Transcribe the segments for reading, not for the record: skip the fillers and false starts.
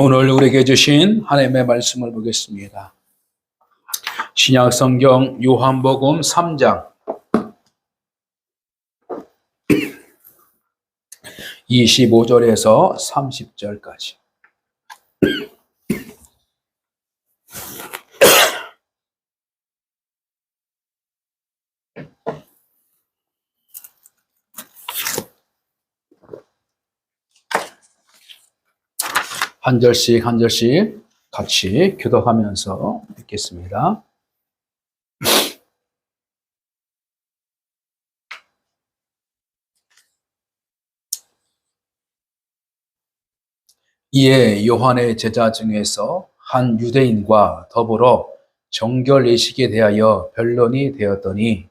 오늘 우리에게 주신 하나님의 말씀을 보겠습니다. 신약 성경 요한복음 3장 25절에서 30절까지. 한 절씩 한 절씩 같이 교독하면서 읽겠습니다. 이에 요한의 제자 중에서 한 유대인과 더불어 정결 예식에 대하여 변론이 되었더니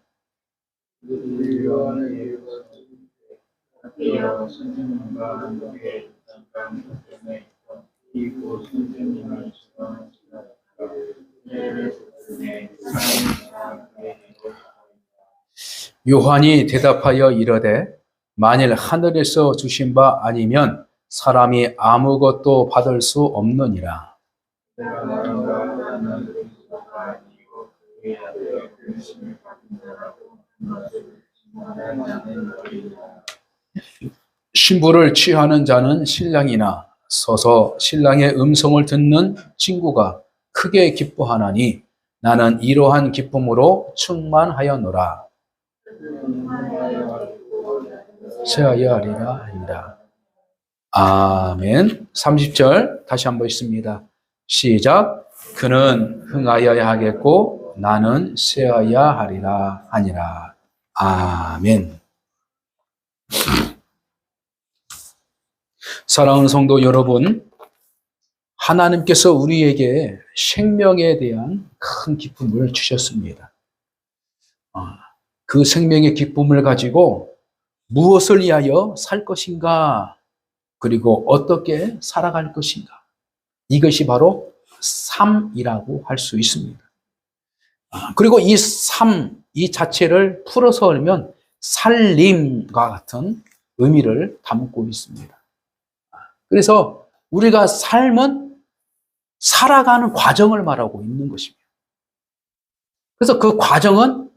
요한이 대답하여 이르되 만일 하늘에서 주신 바 아니면 사람이 아무것도 받을 수 없느니라. 신부를 취하는 자는 신랑이나 서서 신랑의 음성을 듣는 친구가 크게 기뻐하나니 나는 이러한 기쁨으로 충만하였노라. 새하여 하리라 하니라. 아멘. 30절 다시 한번 읽습니다. 시작. 그는 흥하여야 하겠고 나는 쇠하여야 하리라 하니라. 아멘. 사랑하는 성도 여러분, 하나님께서 우리에게 생명에 대한 큰 기쁨을 주셨습니다. 그 생명의 기쁨을 가지고 무엇을 위하여 살 것인가, 그리고 어떻게 살아갈 것인가, 이것이 바로 삶이라고 할 수 있습니다. 그리고 이 삶, 이 자체를 풀어서 하면 살림과 같은 의미를 담고 있습니다. 그래서 우리가 삶은 살아가는 과정을 말하고 있는 것입니다. 그래서 그 과정은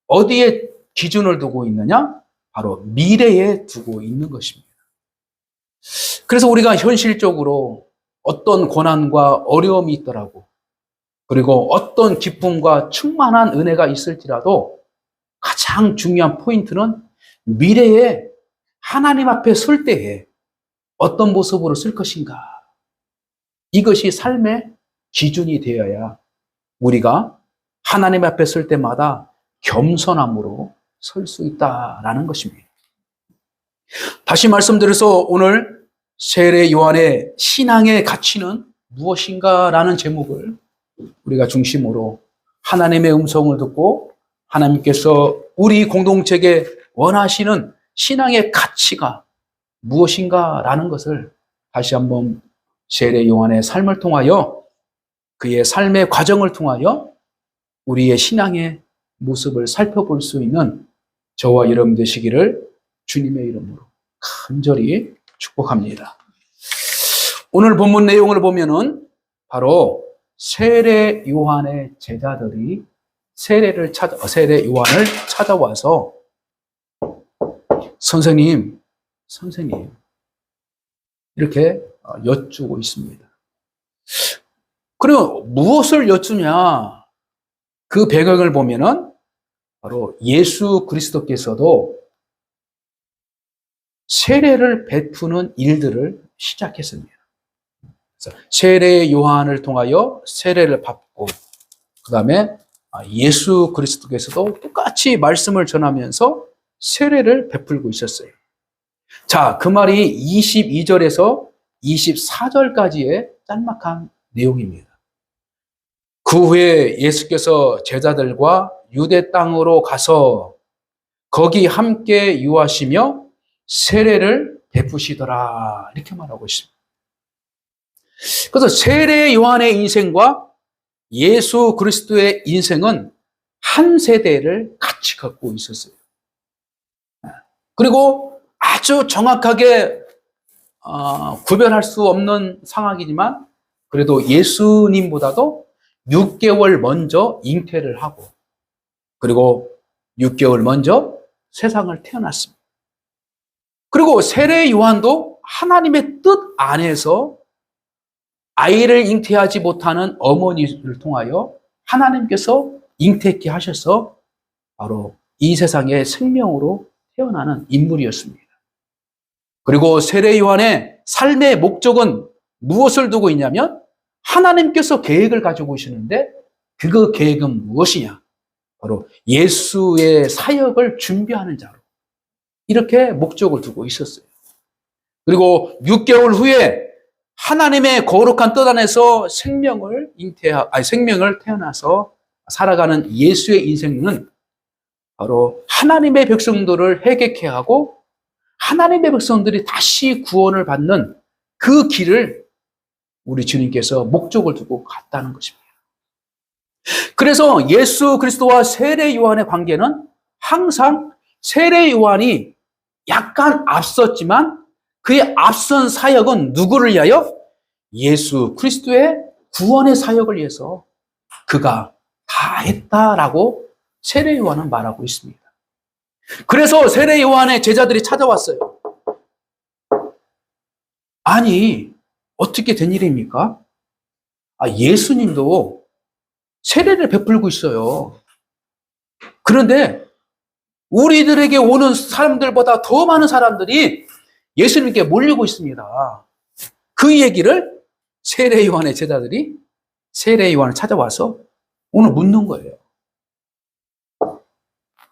어디에 기준을 두고 있느냐? 바로 미래에 두고 있는 것입니다. 그래서 우리가 현실적으로 어떤 고난과 어려움이 있더라고, 그리고 어떤 기쁨과 충만한 은혜가 있을지라도 가장 중요한 포인트는 미래에 하나님 앞에 설 때에 어떤 모습으로 쓸 것인가, 이것이 삶의 기준이 되어야 우리가 하나님 앞에 설 때마다 겸손함으로 설 수 있다라는 것입니다. 다시 말씀드려서 오늘 세례 요한의 신앙의 가치는 무엇인가라는 제목을 우리가 중심으로 하나님의 음성을 듣고 하나님께서 우리 공동체에 원하시는 신앙의 가치가 무엇인가라는 것을 다시 한번 세례 요한의 삶을 통하여, 그의 삶의 과정을 통하여 우리의 신앙의 모습을 살펴볼 수 있는 저와 여러분 되시기를 주님의 이름으로 간절히 축복합니다. 오늘 본문 내용을 보면은 바로 세례 요한의 제자들이 세례 요한을 찾아와서 선생님 이렇게 여쭈고 있습니다. 그럼 무엇을 여쭈냐? 그 배경을 보면은 바로 예수 그리스도께서도 세례를 베푸는 일들을 시작했습니다. 그래서 세례 요한을 통하여 세례를 받고, 그 다음에 예수 그리스도께서도 똑같이 말씀을 전하면서 세례를 베풀고 있었어요. 자, 그 말이 22절에서 24절까지의 짤막한 내용입니다. 그 후에 예수께서 제자들과 유대 땅으로 가서 거기 함께 유하시며 세례를 베푸시더라, 이렇게 말하고 있습니다. 그래서 세례 요한의 인생과 예수 그리스도의 인생은 한 세대를 같이 갖고 있었어요. 그리고 아주 정확하게 구별할 수 없는 상황이지만 그래도 예수님보다도 6개월 먼저 잉태를 하고 그리고 6개월 먼저 세상을 태어났습니다. 그리고 세례 요한도 하나님의 뜻 안에서 아이를 잉태하지 못하는 어머니를 통하여 하나님께서 잉태케 하셔서 바로 이 세상의 생명으로 태어나는 인물이었습니다. 그리고 세례 요한의 삶의 목적은 무엇을 두고 있냐면 하나님께서 계획을 가지고 계시는데 그 계획은 무엇이냐? 바로 예수의 사역을 준비하는 자로 이렇게 목적을 두고 있었어요. 그리고 6개월 후에 하나님의 거룩한 뜻 안에서 생명을 태어나서 살아가는 예수의 인생은 바로 하나님의 백성들을 회개케 하고 하나님의 백성들이 다시 구원을 받는 그 길을 우리 주님께서 목적을 두고 갔다는 것입니다. 그래서 예수 그리스도와 세례 요한의 관계는 항상 세례 요한이 약간 앞섰지만 그의 앞선 사역은 누구를 위하여? 예수 그리스도의 구원의 사역을 위해서 그가 다 했다라고 세례 요한은 말하고 있습니다. 그래서 세례 요한의 제자들이 찾아왔어요. 아니, 어떻게 된 일입니까? 예수님도 세례를 베풀고 있어요. 그런데 우리들에게 오는 사람들보다 더 많은 사람들이 예수님께 몰리고 있습니다. 그 얘기를 세례 요한의 제자들이 세례 요한을 찾아와서 오늘 묻는 거예요.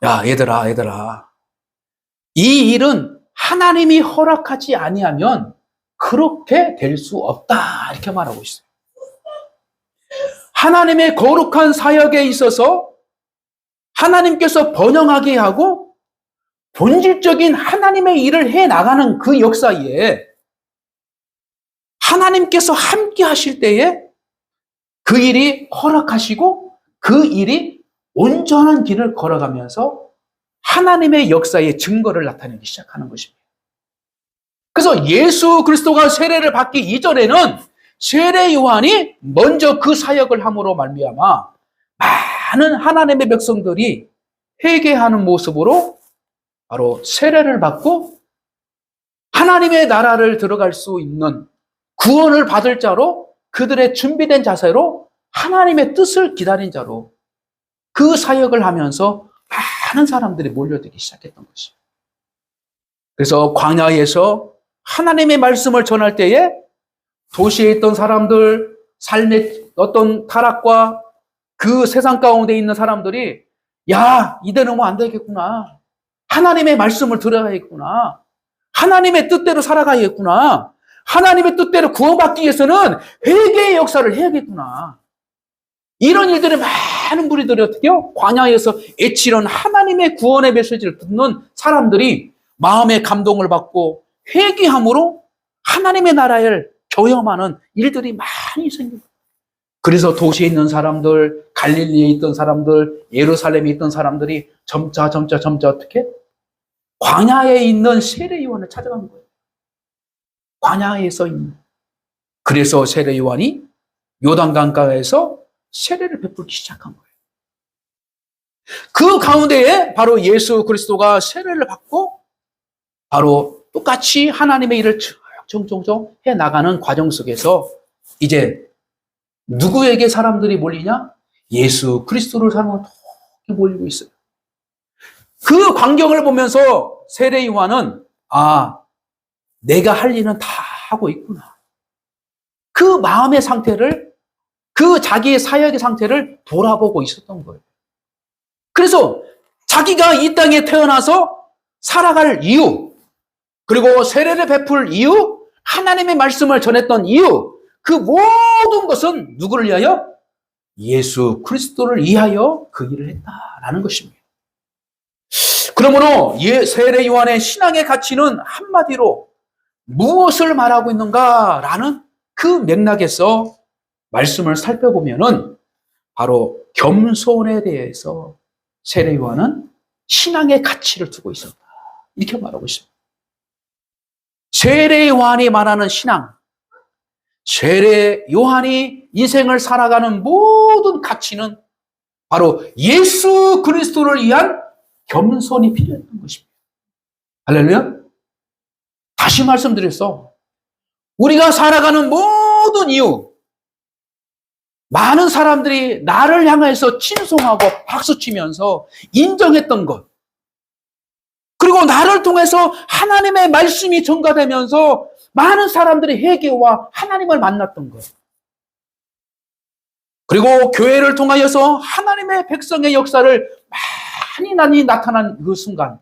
야, 얘들아. 이 일은 하나님이 허락하지 아니하면 그렇게 될 수 없다. 이렇게 말하고 있어요. 하나님의 거룩한 사역에 있어서 하나님께서 번영하게 하고 본질적인 하나님의 일을 해나가는 그 역사에 하나님께서 함께 하실 때에 그 일이 허락하시고 그 일이 온전한 길을 걸어가면서 하나님의 역사의 증거를 나타내기 시작하는 것입니다. 그래서 예수 그리스도가 세례를 받기 이전에는 세례 요한이 먼저 그 사역을 함으로 말미암아 많은 하나님의 백성들이 회개하는 모습으로 바로 세례를 받고 하나님의 나라를 들어갈 수 있는 구원을 받을 자로 그들의 준비된 자세로 하나님의 뜻을 기다린 자로 그 사역을 하면서 많은 사람들이 몰려들기 시작했던 것이죠. 그래서 광야에서 하나님의 말씀을 전할 때에 도시에 있던 사람들, 삶의 어떤 타락과 그 세상 가운데 있는 사람들이 야, 이대로는 안 되겠구나. 하나님의 말씀을 들어야겠구나. 하나님의 뜻대로 살아가야겠구나. 하나님의 뜻대로 구원받기 위해서는 회개의 역사를 해야겠구나. 이런 일들이 많은 무리들이 어떻게요? 광야에서 애치던 하나님의 구원의 메시지를 듣는 사람들이 마음의 감동을 받고 회개함으로 하나님의 나라를 경험하는 일들이 많이 생깁니다. 그래서 도시에 있는 사람들, 갈릴리에 있던 사람들, 예루살렘에 있던 사람들이 점차 어떻게? 광야에 있는 세례 요한을 찾아간 거예요. 광야에서 있는. 그래서 세례 요한이 요단강가에서 세례를 베풀기 시작한 거예요. 그 가운데에 바로 예수 그리스도가 세례를 받고 바로 똑같이 하나님의 일을 청청청 해나가는 과정 속에서 이제 누구에게 사람들이 몰리냐? 예수 그리스도를 사랑하는 이렇게 몰리고 있어요. 그 광경을 보면서 세례 요한은 내가 할 일은 다 하고 있구나. 그 마음의 상태를 그 자기의 사역의 상태를 돌아보고 있었던 거예요. 그래서 자기가 이 땅에 태어나서 살아갈 이유, 그리고 세례를 베풀 이유, 하나님의 말씀을 전했던 이유, 그 모든 것은 누구를 위하여? 예수 그리스도를 위하여 그 일을 했다라는 것입니다. 그러므로 세례 요한의 신앙의 가치는 한마디로 무엇을 말하고 있는가라는 그 맥락에서 말씀을 살펴보면은 바로 겸손에 대해서 세례 요한은 신앙의 가치를 두고 있었다. 이렇게 말하고 있습니다. 세례 요한이 말하는 신앙, 세례 요한이 인생을 살아가는 모든 가치는 바로 예수 그리스도를 위한 겸손이 필요했던 것입니다. 할렐루야. 다시 말씀드렸어. 우리가 살아가는 모든 이유, 많은 사람들이 나를 향해서 칭송하고 박수치면서 인정했던 것, 그리고 나를 통해서 하나님의 말씀이 전가되면서 많은 사람들이 회개와 하나님을 만났던 것, 그리고 교회를 통하여서 하나님의 백성의 역사를 많이 나타난 그 순간,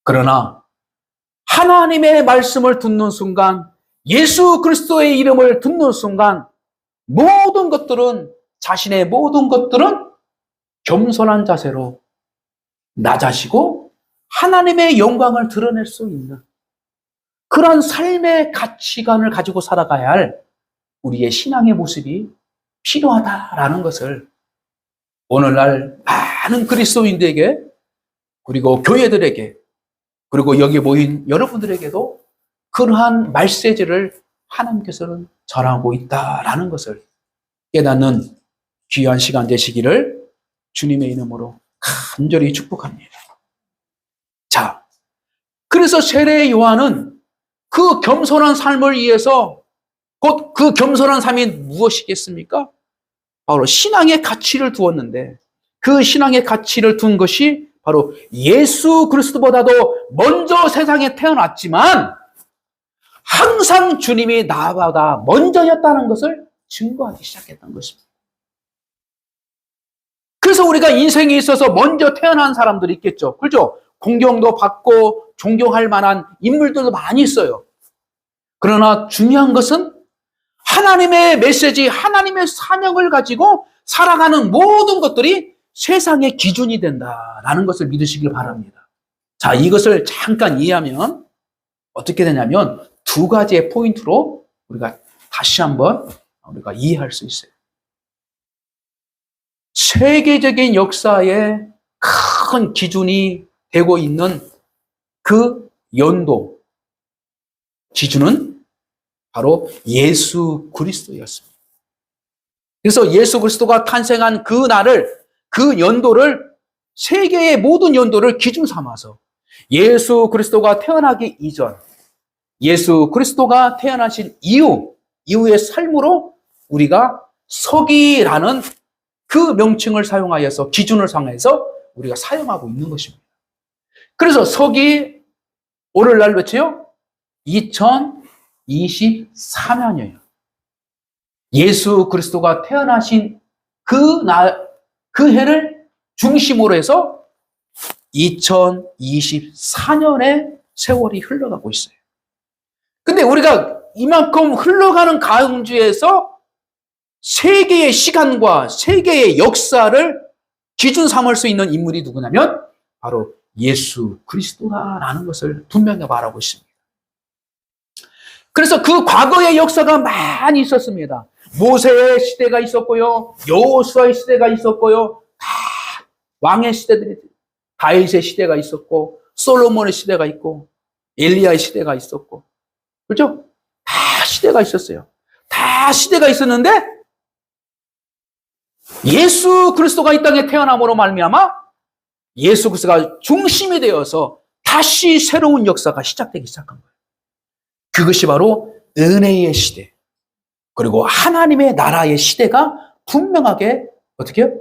그러나 하나님의 말씀을 듣는 순간, 예수 그리스도의 이름을 듣는 순간, 모든 것들은, 자신의 모든 것들은 겸손한 자세로 낮아지고 하나님의 영광을 드러낼 수 있는 그런 삶의 가치관을 가지고 살아가야 할 우리의 신앙의 모습이 필요하다라는 것을 오늘날 많은 그리스도인들에게, 그리고 교회들에게, 그리고 여기 모인 여러분들에게도 그러한 메시지를 하나님께서는 전하고 있다라는 것을 깨닫는 귀한 시간 되시기를 주님의 이름으로 간절히 축복합니다. 자, 그래서 세례 요한은 그 겸손한 삶을 위해서, 곧 그 겸손한 삶이 무엇이겠습니까? 바로 신앙의 가치를 두었는데, 그 신앙의 가치를 둔 것이 바로 예수 그리스도보다도 먼저 세상에 태어났지만 항상 주님이 나보다 먼저였다는 것을 증거하기 시작했던 것입니다. 그래서 우리가 인생에 있어서 먼저 태어난 사람들이 있겠죠. 그렇죠? 공경도 받고 존경할 만한 인물들도 많이 있어요. 그러나 중요한 것은 하나님의 메시지, 하나님의 사명을 가지고 살아가는 모든 것들이 세상의 기준이 된다라는 것을 믿으시길 바랍니다. 자, 이것을 잠깐 이해하면 어떻게 되냐면 두 가지의 포인트로 우리가 다시 한번 우리가 이해할 수 있어요. 세계적인 역사의 큰 기준이 되고 있는 그 연도, 기준은 바로 예수 그리스도였습니다. 그래서 예수 그리스도가 탄생한 그 날을, 그 연도를, 세계의 모든 연도를 기준 삼아서 예수 그리스도가 태어나기 이전, 예수 그리스도가 태어나신 이후의 삶으로 우리가 서기라는 그 명칭을 사용하여서, 기준을 사용해서 우리가 사용하고 있는 것입니다. 그래서 서기, 오늘날 몇이요? 2024년이에요. 예수 그리스도가 태어나신 그 날, 그 해를 중심으로 해서 2024년의 세월이 흘러가고 있어요. 근데 우리가 이만큼 흘러가는 가운데에서 세계의 시간과 세계의 역사를 기준 삼을 수 있는 인물이 누구냐면 바로 예수 그리스도다라는 것을 분명히 말하고 있습니다. 그래서 그 과거의 역사가 많이 있었습니다. 모세의 시대가 있었고요, 여호수아의 시대가 있었고요, 다 왕의 시대들이, 다윗의 시대가 있었고, 솔로몬의 시대가 있고, 엘리야의 시대가 있었고, 그렇죠? 다 시대가 있었어요. 다 시대가 있었는데 예수 그리스도가 이 땅에 태어남으로 말미암아 예수 그리스도가 중심이 되어서 다시 새로운 역사가 시작되기 시작한 거예요. 그것이 바로 은혜의 시대, 그리고 하나님의 나라의 시대가 분명하게 어떻게 해요?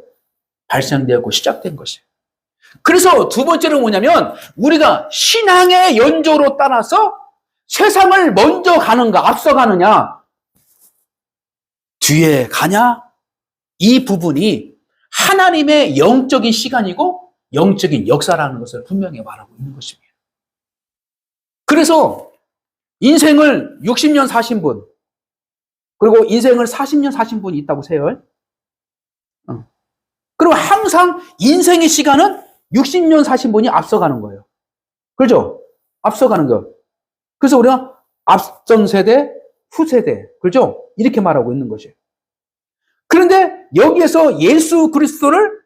발생되고 시작된 것이에요. 그래서 두 번째는 뭐냐면 우리가 신앙의 연조로 따라서 세상을 먼저 가는가, 앞서가느냐, 뒤에 가냐, 이 부분이 하나님의 영적인 시간이고 영적인 역사라는 것을 분명히 말하고 있는 것입니다. 그래서 인생을 60년 사신 분, 그리고 인생을 40년 사신 분이 있다고 세요. 그리고 항상 인생의 시간은 60년 사신 분이 앞서가는 거예요. 그렇죠? 앞서가는 거. 그래서 우리가 앞선 세대, 후세대, 그렇죠? 이렇게 말하고 있는 것이에요. 그런데 여기에서 예수 그리스도를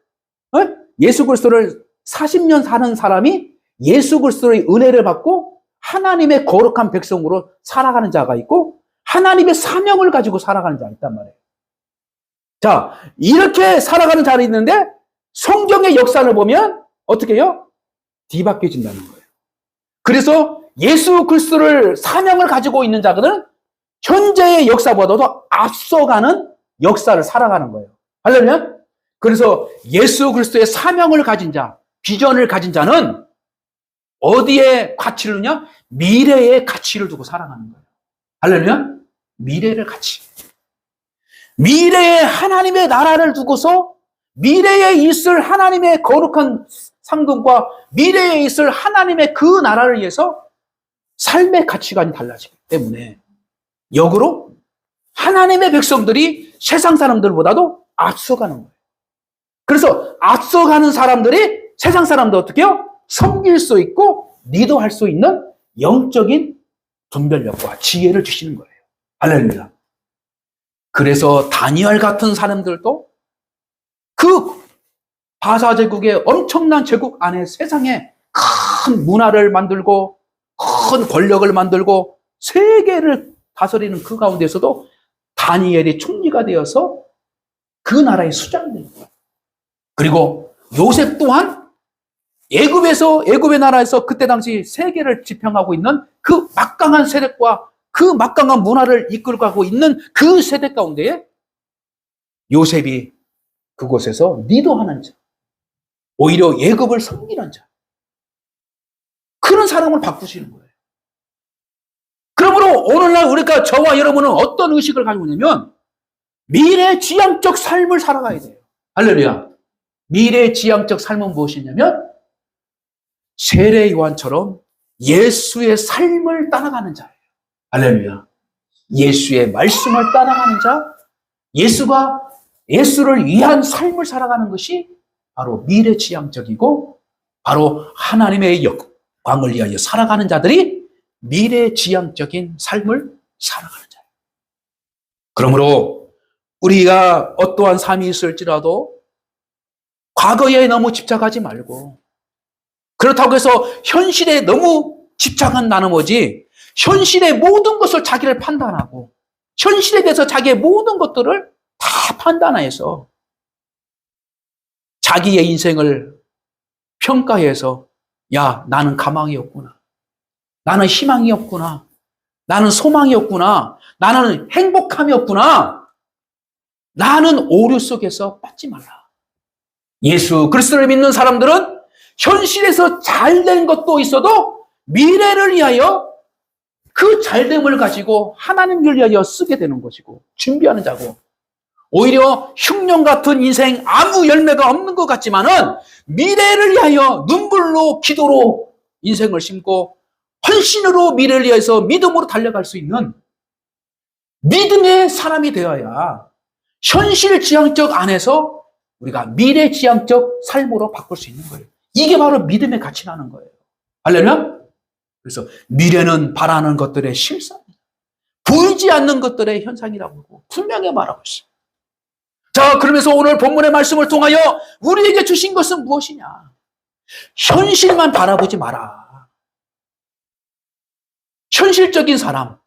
40년 사는 사람이 예수 그리스도의 은혜를 받고 하나님의 거룩한 백성으로 살아가는 자가 있고 하나님의 사명을 가지고 살아가는 자가 있단 말이에요. 자, 이렇게 살아가는 자가 있는데 성경의 역사를 보면 어떻게 해요? 뒤바뀌어진다는 거예요. 그래서 예수 그리스도를 사명을 가지고 있는 자들은 현재의 역사보다도 앞서가는 역사를 살아가는 거예요. 할렐루야? 그래서 예수 그리스도의 사명을 가진 자, 비전을 가진 자는 어디에 가치를 두냐? 미래의 가치를 두고 살아가는 거예요. 할렐루야? 미래를 가치. 미래에 하나님의 나라를 두고서 미래에 있을 하나님의 거룩한 상급과 미래에 있을 하나님의 그 나라를 위해서 삶의 가치관이 달라지기 때문에 역으로 하나님의 백성들이 세상 사람들보다도 앞서가는 거예요. 그래서 앞서가는 사람들이 세상 사람도 어떻게 해요? 섬길 수 있고 리더할 수 있는 영적인 분별력과 지혜를 주시는 거예요. 할렐루야. 그래서 다니엘 같은 사람들도 그 바사 제국의 엄청난 제국 안에 세상에 큰 문화를 만들고 큰 권력을 만들고 세계를 다스리는 그 가운데서도 다니엘이 총리가 되어서 그 나라의 수장이 된 거예요. 그리고 요셉 또한 애굽의 나라에서 그때 당시 세계를 지평하고 있는 그 막강한 세력과 그 막강한 문화를 이끌고 가고 있는 그 세대 가운데에 요셉이 그곳에서 리더하는 자, 오히려 애굽을 섬기는 자, 그런 사람을 바꾸시는 거예요. 그러므로 오늘날 우리가 저와 여러분은 어떤 의식을 가지고 있냐면 미래지향적 삶을 살아가야 돼요. 할렐루야. 미래지향적 삶은 무엇이냐면 세례 요한처럼 예수의 삶을 따라가는 자예요. 할렐루야. 예수의 말씀을 따라가는 자, 예수를 위한 삶을 살아가는 것이 바로 미래지향적이고 바로 하나님의 영광을 위하여 살아가는 자들이 미래지향적인 삶을 살아가는 자예요. 그러므로 우리가 어떠한 삶이 있을지라도 과거에 너무 집착하지 말고 그렇다고 해서 현실에 너무 집착은 나누어지 현실의 모든 것을 자기를 판단하고 현실에 대해서 자기의 모든 것들을 다 판단해서 자기의 인생을 평가해서 야, 나는 가망이 없구나. 나는 희망이 없구나. 나는 소망이 없구나. 나는 행복함이 없구나. 나는 오류 속에서 빠지지 말라. 예수 그리스도를 믿는 사람들은 현실에서 잘된 것도 있어도 미래를 위하여 그 잘됨을 가지고 하나님을 위하여 쓰게 되는 것이고 준비하는 자고 오히려 흉년 같은 인생 아무 열매가 없는 것 같지만은 미래를 위하여 눈물로 기도로 인생을 심고 헌신으로 미래를 위해서 믿음으로 달려갈 수 있는 믿음의 사람이 되어야 현실지향적 안에서 우리가 미래지향적 삶으로 바꿀 수 있는 거예요. 이게 바로 믿음의 가치라는 거예요. 할렐루야? 그래서 미래는 바라는 것들의 실상이다. 보이지 않는 것들의 현상이라고 하고 분명히 말하고 있어요. 자, 그러면서 오늘 본문의 말씀을 통하여 우리에게 주신 것은 무엇이냐? 현실만 바라보지 마라. 현실적인 사람,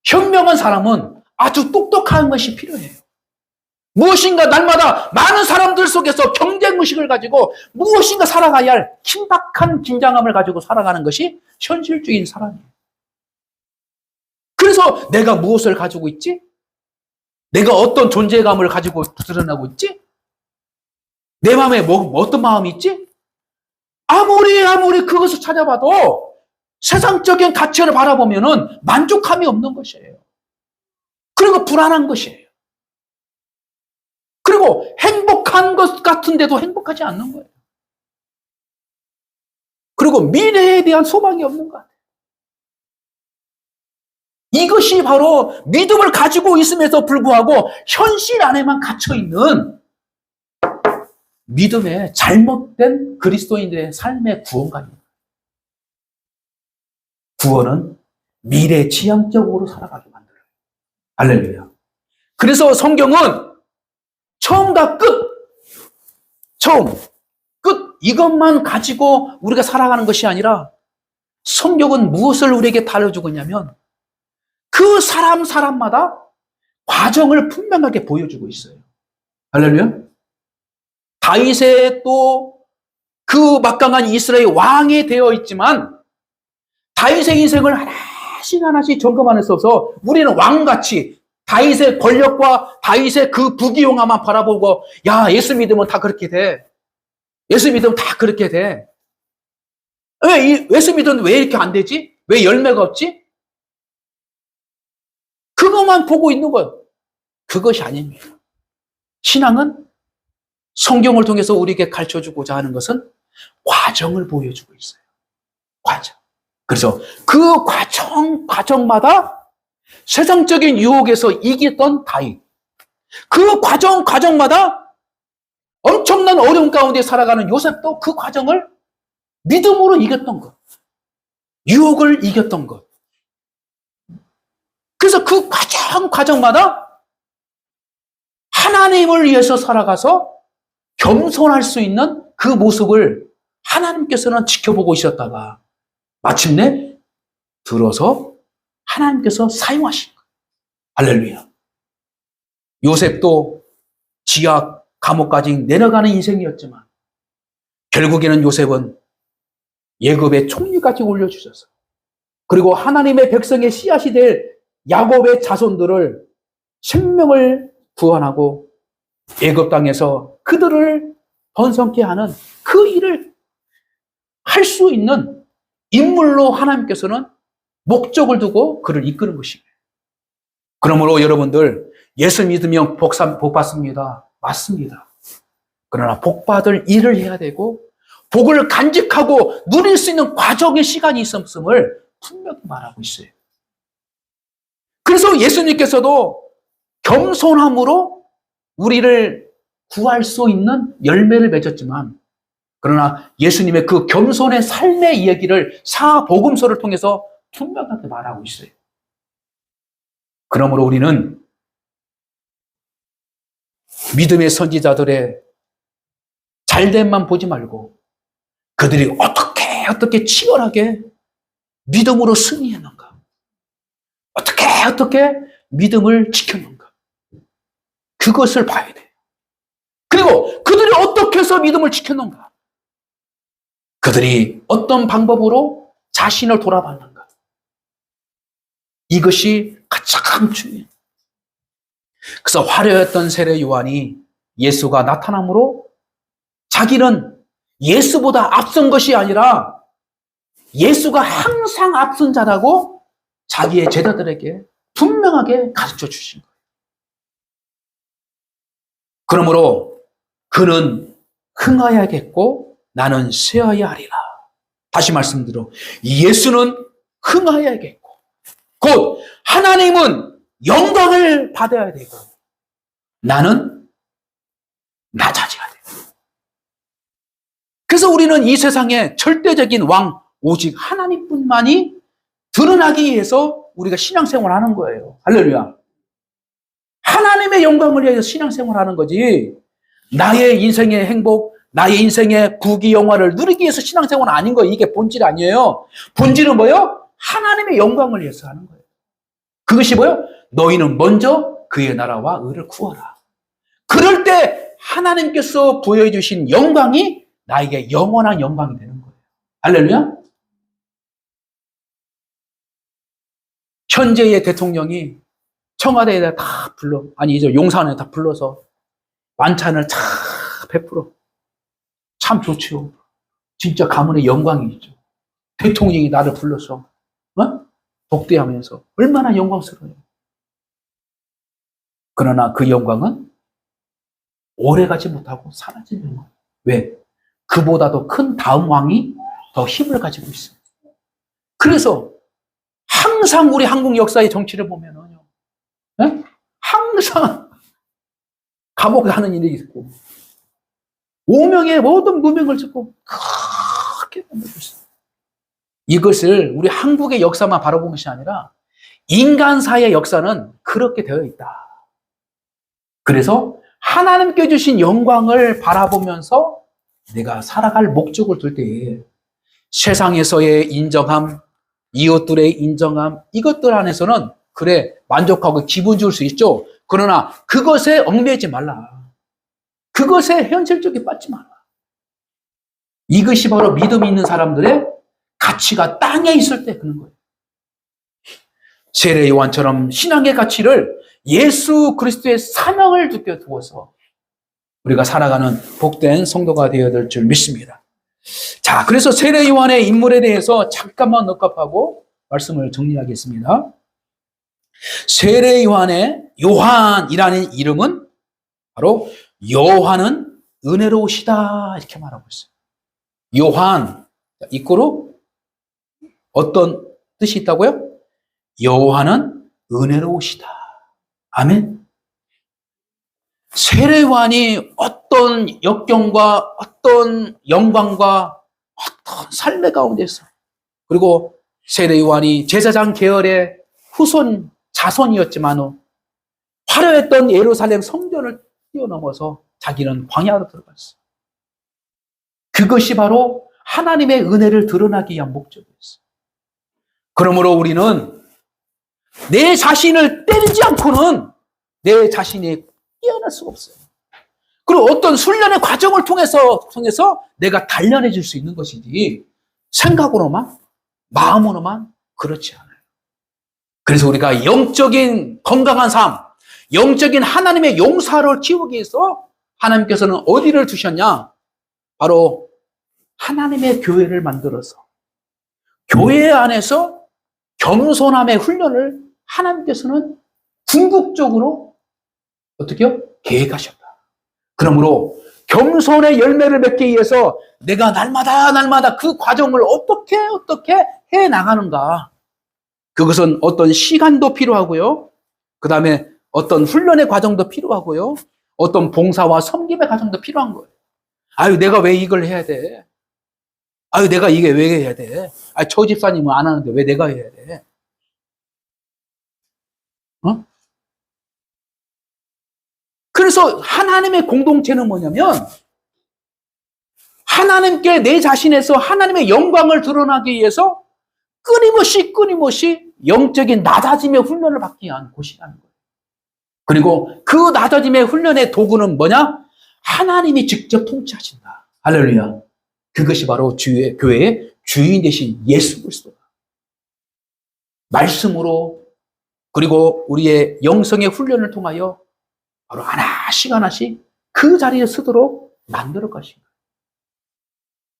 현명한 사람은 아주 똑똑한 것이 필요해요. 무엇인가 날마다 많은 사람들 속에서 경쟁의식을 가지고 무엇인가 살아가야 할 긴박한 긴장감을 가지고 살아가는 것이 현실주의인 사람이에요. 그래서 내가 무엇을 가지고 있지? 내가 어떤 존재감을 가지고 드러나고 있지? 내 마음에 어떤 마음이 있지? 아무리 그것을 찾아봐도 세상적인 가치를 바라보면은 만족함이 없는 것이에요. 그리고 불안한 것이에요. 그리고 행복한 것 같은데도 행복하지 않는 거예요. 그리고 미래에 대한 소망이 없는 것 같아요. 이것이 바로 믿음을 가지고 있음에도 불구하고 현실 안에만 갇혀있는 믿음의 잘못된 그리스도인들의 삶의 구원관입니다. 구원은 미래지향적으로 살아가게 만들어요. 할렐루야. 그래서 성경은 처음과 처음, 끝 이것만 가지고 우리가 살아가는 것이 아니라 성경은 무엇을 우리에게 다뤄주고 있냐면 그 사람마다 과정을 분명하게 보여주고 있어요. 할렐루야. 다윗의 또 그 막강한 이스라엘 왕이 되어 있지만 다윗의 인생을 하나씩 점검하는 있어서 우리는 왕같이 다윗의 권력과 다윗의 그 부귀영화만 바라보고 야, 예수 믿으면 다 그렇게 돼. 예수 믿으면 다 그렇게 돼. 예수 믿으면 왜 이렇게 안 되지? 왜 열매가 없지? 그것만 보고 있는 것. 그것이 아닙니다. 신앙은 성경을 통해서 우리에게 가르쳐주고자 하는 것은 과정을 보여주고 있어요. 과정. 그래서 그 과정마다 세상적인 유혹에서 이겼던 다윗. 그 과정마다 엄청난 어려움 가운데 살아가는 요셉도 그 과정을 믿음으로 이겼던 것. 유혹을 이겼던 것. 그래서 그 과정마다 하나님을 위해서 살아가서 겸손할 수 있는 그 모습을 하나님께서는 지켜보고 있었다가 마침내 들어서 하나님께서 사용하신 거예요. 할렐루야. 요셉도 지하 감옥까지 내려가는 인생이었지만 결국에는 요셉은 예굽의 총리까지 올려주셔서 그리고 하나님의 백성의 씨앗이 될 야곱의 자손들을 생명을 구원하고 애굽 땅에서 그들을 번성케 하는 그 일을 할 수 있는 인물로 하나님께서는 목적을 두고 그를 이끄는 것입니다. 그러므로 여러분들 예수 믿으면 복 받습니다. 맞습니다. 그러나 복 받을 일을 해야 되고 복을 간직하고 누릴 수 있는 과정의 시간이 있음을 분명히 말하고 있어요. 그래서 예수님께서도 겸손함으로 우리를 구할 수 있는 열매를 맺었지만 그러나 예수님의 그 겸손의 삶의 이야기를 사복음서를 통해서 분명하게 말하고 있어요. 그러므로 우리는 믿음의 선지자들의 잘됨만 보지 말고 그들이 어떻게 치열하게 믿음으로 승리했는가, 어떻게 믿음을 지켰는가, 그것을 봐야 돼요. 그리고 그들이 어떻게 해서 믿음을 지켰는가, 그들이 어떤 방법으로 자신을 돌아봤는가, 이것이 가장 중요해요. 그래서 화려했던 세례 요한이 예수가 나타남으로 자기는 예수보다 앞선 것이 아니라 예수가 항상 앞선 자라고 자기의 제자들에게 분명하게 가르쳐 주신 거예요. 그러므로 그는 흥하여야겠고 나는 쇠하여야 하리라. 다시 말씀드려 예수는 흥하여야겠고 곧 하나님은 영광을 받아야 되고 나는 낮아져야 돼요. 그래서 우리는 이 세상에 절대적인 왕 오직 하나님뿐만이 드러나기 위해서 우리가 신앙생활을 하는 거예요. 할렐루야. 하나님의 영광을 위해서 신앙생활을 하는 거지 나의 인생의 행복, 나의 인생의 부귀영화를 누리기 위해서 신앙생활은 아닌 거예요. 이게 본질 아니에요. 본질은 뭐예요? 하나님의 영광을 위해서 하는 거예요. 그것이 뭐예요? 너희는 먼저 그의 나라와 의를 구하라. 그럴 때 하나님께서 부여해주신 영광이 나에게 영원한 영광이 되는 거예요. 할렐루야. 현재의 대통령이 청와대에다 다 이제 용산에 다 불러서 만찬을 다 베풀어. 참 좋죠. 진짜 가문의 영광이 있죠. 대통령이 나를 불러서 독대하면서 얼마나 영광스러워요. 그러나 그 영광은 오래가지 못하고 사라진 영광. 왜? 그보다도 큰 다음 왕이 더 힘을 가지고 있어요. 그래서 항상 우리 한국 역사의 정치를 보면은요, 항상 감옥 가는 일이 있고, 오명의 모든 무명을 짓고 크게 만들고 있어요. 이것을 우리 한국의 역사만 바라본 것이 아니라 인간사의 역사는 그렇게 되어 있다. 그래서 하나님께 주신 영광을 바라보면서 내가 살아갈 목적을 둘 때에 세상에서의 인정함, 이웃들의 인정함, 이것들 안에서는 그래 만족하고 기분 좋을 수 있죠. 그러나 그것에 얽매이지 말라. 그것에 현실적이 빠지지 마라. 이것이 바로 믿음 있는 사람들의 가치가 땅에 있을 때 그런 거예요. 세례 요한처럼 신앙의 가치를 예수 그리스도의 사명을 두게 두어서 우리가 살아가는 복된 성도가 되어야 될 줄 믿습니다. 자, 그래서 세례 요한의 인물에 대해서 잠깐만 언급하고 말씀을 정리하겠습니다. 세례 요한의 요한이라는 이름은 바로 요한은 은혜로우시다 이렇게 말하고 있어요. 요한, 이꼬로 어떤 뜻이 있다고요? 요한은 은혜로우시다. 아멘. 세례 요한이 어떤 역경과 어떤 영광과 어떤 삶의 가운데서 그리고 세례 요한이 제사장 계열의 후손 자손이었지만 화려했던 예루살렘 성전을 뛰어넘어서 자기는 광야로 들어갔어요. 그것이 바로 하나님의 은혜를 드러나기 위한 목적이었어요. 그러므로 우리는 내 자신을 때리지 않고는 내 자신이 깨어날 수가 없어요. 그리고 어떤 훈련의 과정을 통해서 내가 단련해질 수 있는 것이지 생각으로만 마음으로만 그렇지 않아요. 그래서 우리가 영적인 건강한 삶, 영적인 하나님의 용사를 키우기 위해서 하나님께서는 어디를 두셨냐? 바로 하나님의 교회를 만들어서 교회 안에서 겸손함의 훈련을 하나님께서는 궁극적으로 어떻게요? 계획하셨다. 그러므로 겸손의 열매를 맺기 위해서 내가 날마다 그 과정을 어떻게 해 나가는가. 그것은 어떤 시간도 필요하고요. 그 다음에 어떤 훈련의 과정도 필요하고요. 어떤 봉사와 섬김의 과정도 필요한 거예요. 아유, 내가 왜 이걸 해야 돼? 아유, 내가 이게 왜 해야 돼? 아유, 저 집사님은 안 하는데 왜 내가 해야 돼? 어? 그래서 하나님의 공동체는 뭐냐면 하나님께 내 자신에서 하나님의 영광을 드러나기 위해서 끊임없이 영적인 낮아짐의 훈련을 받기 위한 곳이라는 거예요. 그리고 그 낮아짐의 훈련의 도구는 뭐냐? 하나님이 직접 통치하신다. 할렐루야. 그것이 바로 교회의 주인 되신 예수 그리스도다. 말씀으로 그리고 우리의 영성의 훈련을 통하여 바로 하나씩 그 자리에 서도록 만들 것인 거예요.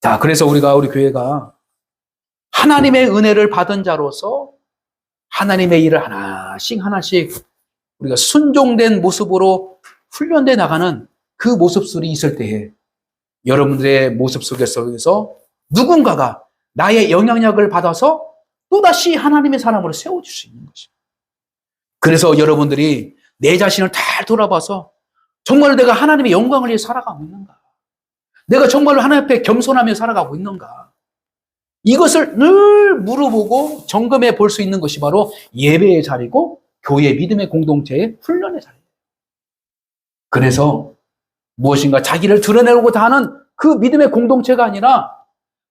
자, 그래서 우리 교회가 하나님의 은혜를 받은 자로서 하나님의 일을 하나씩 우리가 순종된 모습으로 훈련돼 나가는 그 모습들이 있을 때에 여러분들의 모습 속에서 누군가가 나의 영향력을 받아서 또다시 하나님의 사람으로 세워줄 수 있는 것입니다. 그래서 여러분들이 내 자신을 잘 돌아봐서 정말 내가 하나님의 영광을 위해 살아가고 있는가? 내가 정말로 하나님 앞에 겸손하며 살아가고 있는가? 이것을 늘 물어보고 점검해 볼 수 있는 것이 바로 예배의 자리고 교회 믿음의 공동체의 훈련의 자리예요. 그래서 무엇인가 자기를 드러내고자 하는 그 믿음의 공동체가 아니라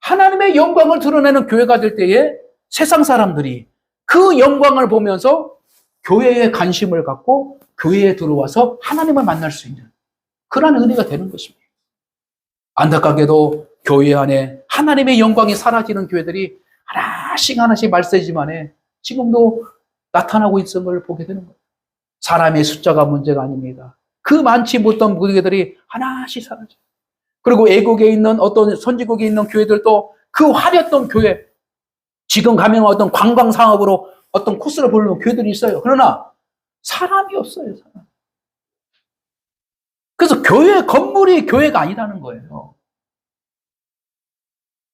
하나님의 영광을 드러내는 교회가 될 때에 세상 사람들이 그 영광을 보면서 교회에 관심을 갖고 교회에 들어와서 하나님을 만날 수 있는 그런 은혜가 되는 것입니다. 안타깝게도 교회 안에 하나님의 영광이 사라지는 교회들이 하나씩 말세지만에 지금도 나타나고 있는 걸 보게 되는 거예요. 사람의 숫자가 문제가 아닙니다. 그 많지 못한 교회들이 하나씩 사라져요. 그리고 애국에 있는 어떤 선지국에 있는 교회들도 그 화렸던 교회, 지금 가면 어떤 관광 상업으로 어떤 코스를 보려는 교회들이 있어요. 그러나 사람이 없어요. 사람. 그래서 교회 건물이 교회가 아니라는 거예요.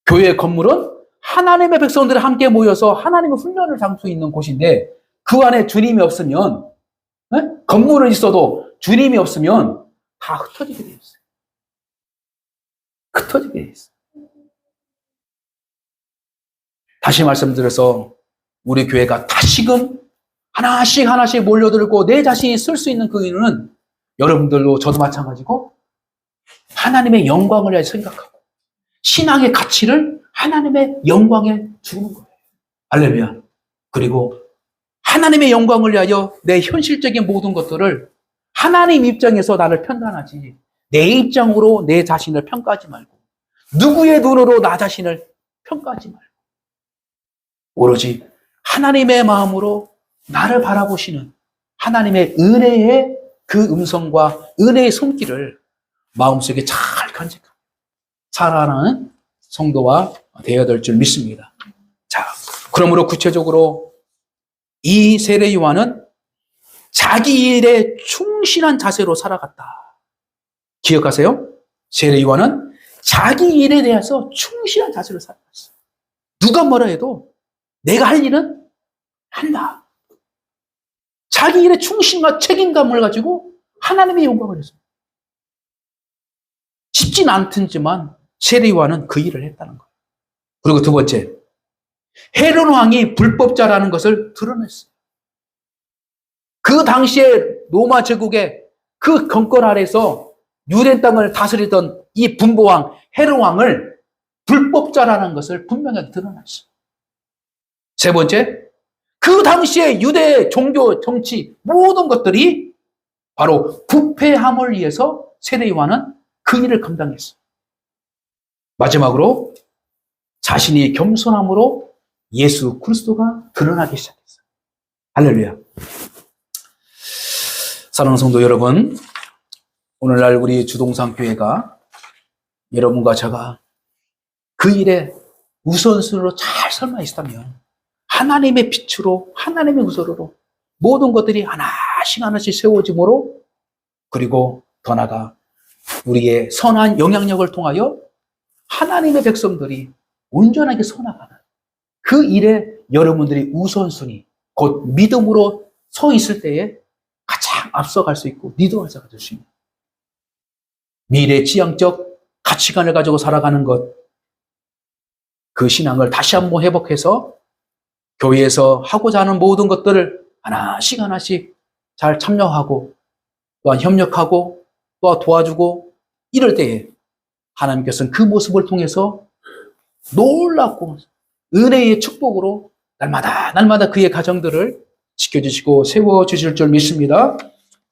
교회 건물은 하나님의 백성들이 함께 모여서 하나님의 훈련을 장수 있는 곳인데 그 안에 주님이 없으면 건물은 있어도 주님이 없으면 다 흩어지게 돼 있어요. 흩어지게 돼 있어요. 다시 말씀드려서 우리 교회가 다시금 하나씩 몰려들고 내 자신이 쓸 수 있는 그 이유는 여러분들도 저도 마찬가지고 하나님의 영광을 생각하고 신앙의 가치를 하나님의 영광에 죽는 거예요. 할렐루야. 그리고 하나님의 영광을 위하여 내 현실적인 모든 것들을 하나님 입장에서 나를 판단하지, 내 입장으로 내 자신을 평가하지 말고, 누구의 눈으로 나 자신을 평가하지 말고, 오로지 하나님의 마음으로 나를 바라보시는 하나님의 은혜의 그 음성과 은혜의 손길을 마음속에 잘 간직하고 살아가는 성도와 되어야 될 줄 믿습니다. 자, 그러므로 구체적으로 이 세례 요한은 자기 일에 충실한 자세로 살아갔다. 기억하세요? 세례 요한은 자기 일에 대해서 충실한 자세로 살아갔어. 누가 뭐라 해도 내가 할 일은 한다. 자기 일에 충실과 책임감을 가지고 하나님의 영광을 했습니다. 쉽진 않든지만 세례 요한은 그 일을 했다는 거예요. 그리고 두 번째, 헤롯 왕이 불법자라는 것을 드러냈어요. 그 당시에 로마 제국의 그 경권 아래서 유대 땅을 다스리던 이 분보왕 헤롯 왕을 불법자라는 것을 분명하게 드러냈어요. 세 번째, 그 당시에 유대 종교, 정치 모든 것들이 바로 부패함을 위해서 세례 요한은 그 일을 감당했어요. 마지막으로 자신이 겸손함으로 예수 그리스도가 드러나기 시작했어요. 할렐루야. 사랑하는 성도 여러분, 오늘날 우리 주동산 교회가 여러분과 제가 그 일에 우선순위로 잘 설마 있다면 하나님의 빛으로, 하나님의 우선으로 모든 것들이 하나씩 하나씩 세워짐으로, 그리고 더 나아가 우리의 선한 영향력을 통하여 하나님의 백성들이 온전하게 서나가는 그 일에 여러분들이 우선순위, 곧 믿음으로 서 있을 때에 가장 앞서갈 수 있고 리더가 될 수 있는 미래 지향적 가치관을 가지고 살아가는 것, 그 신앙을 다시 한번 회복해서 교회에서 하고자 하는 모든 것들을 하나씩 하나씩 잘 참여하고 또한 협력하고 또 도와주고 이럴 때에 하나님께서는 그 모습을 통해서 놀랍고 은혜의 축복으로 날마다 그의 가정들을 지켜주시고 세워주실 줄 믿습니다.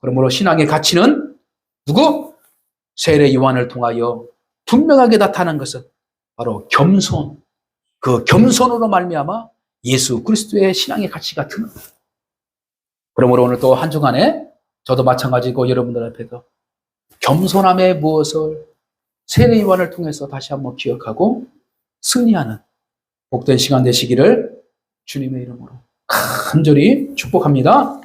그러므로 신앙의 가치는 누구? 세례 요한을 통하여 분명하게 나타난 것은 바로 겸손, 그 겸손으로 말미암아 예수 그리스도의 신앙의 가치가 드는 거예요. 그러므로 오늘 또 한 주간에 저도 마찬가지고 여러분들 앞에서 겸손함의 무엇을 세례 요한을 통해서 다시 한번 기억하고 승리하는 복된 시간 되시기를 주님의 이름으로 간절히 축복합니다.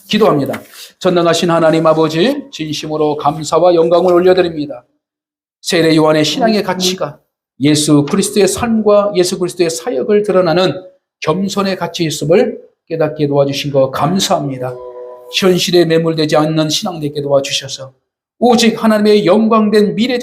기도합니다. 전능하신 하나님 아버지, 진심으로 감사와 영광을 올려드립니다. 세례 요한의 신앙의 가치가 예수 그리스도의 삶과 예수 그리스도의 사역을 드러나는 겸손의 가치 있음을 깨닫게 도와주신 거 감사합니다. 현실에 매몰되지 않는 신앙 되게 도와주셔서 오직 하나님의 영광된 미래적